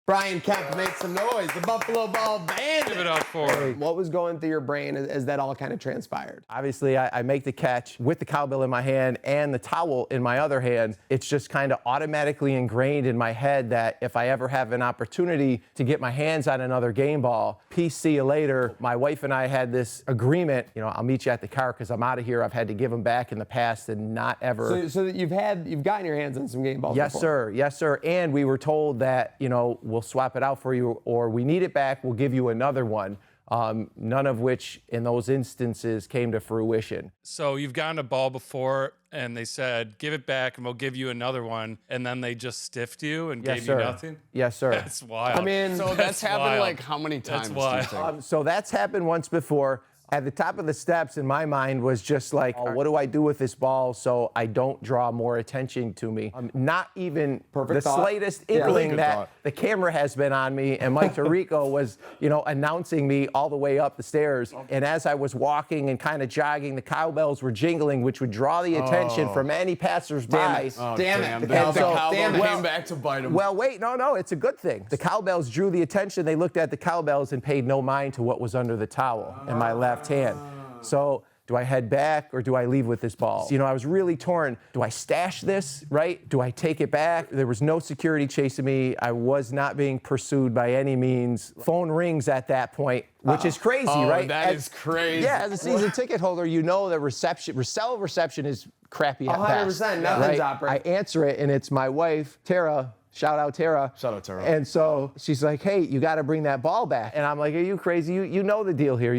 Brian Kemp, make some noise. The Buffalo Ball Bandit. Give it up for him. What was going through your brain as that all kind of transpired? Obviously, I make the catch with the cowbell in my hand and the towel in my other hand. It's just kind of automatically ingrained in my head that if I ever have an opportunity to get my hands on another game ball, peace, see you later. My wife and I had this agreement, I'll meet you at the car because I'm out of here. I've had to give them back in the past and not ever. So you've gotten your hands on some game balls Yes, before. sir. Yes, sir. And we were told that, we'll swap it out for you, or we need it back, we'll give you another one. None of which in those instances came to fruition. So you've gotten a ball before and they said, give it back and we'll give you another one. And then they just stiffed you and gave you nothing? Yes, sir. That's wild. I mean, So that's happened wild. like how many times? That's wild. do you think? So that's happened once before. At the top of the steps in my mind was just like, what do I do with this ball so I don't draw more attention to me? Not even the slightest inkling that the camera has been on me, and Mike Tirico was, announcing me all the way up the stairs. And as I was walking and kind of jogging, the cowbells were jingling, which would draw the attention from any passersby. Damn it. The cowbell came back to bite him. Well, wait, no, it's a good thing. The cowbells drew the attention. They looked at the cowbells and paid no mind to what was under the towel in my left hand. So do I head back or do I leave with this ball? I was really torn. Do I stash this, right? Do I take it back? There was no security chasing me. I was not being pursued by any means. Phone rings at that point, which is crazy, right? That is crazy. Yeah, as a season ticket holder, the cell reception is crappy at best. 100%, nothing's right? operating. I answer it, and it's my wife, Tara. Shout out, Tara. Shout out, Tara. And so she's like, hey, you got to bring that ball back. And I'm like, are you crazy? You know the deal here.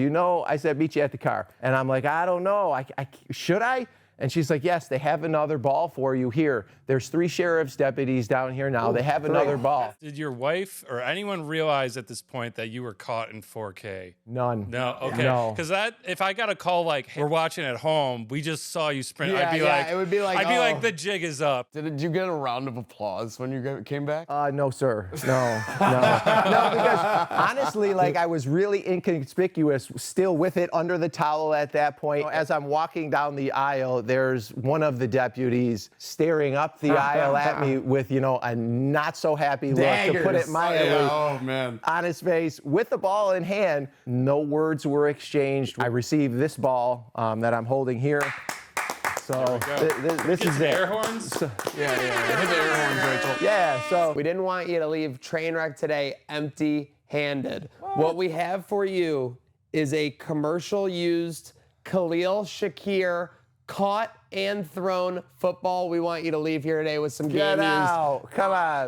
I said, meet you at the car. And I'm like, I don't know. Should I? And she's like, yes, they have another ball for you here. There's 3 sheriff's deputies down here now. They have another ball. Did your wife or anyone realize at this point that you were caught in 4K? None. No, okay. No. Because if I got a call like, hey, we're watching at home, we just saw you sprint, I'd be like, it would be like, I'd be like, the jig is up. Did you get a round of applause when you came back? No, sir. No. No, because honestly, I was really inconspicuous, still with it under the towel at that point. As I'm walking down the aisle, there's one of the deputies staring up the aisle at me with, a not so happy look, to put it mildly, Oh, man. on his face with the ball in hand. No words were exchanged. I received this ball that I'm holding here. So this is it. Air horns? Yeah. Hit the air horns, Rachel. Yeah, so We didn't want you to leave Trainwreck today empty-handed. What we have for you is a commercial-used Khalil Shakir caught and thrown football. We want you to leave here today with some game get news. out. Come on.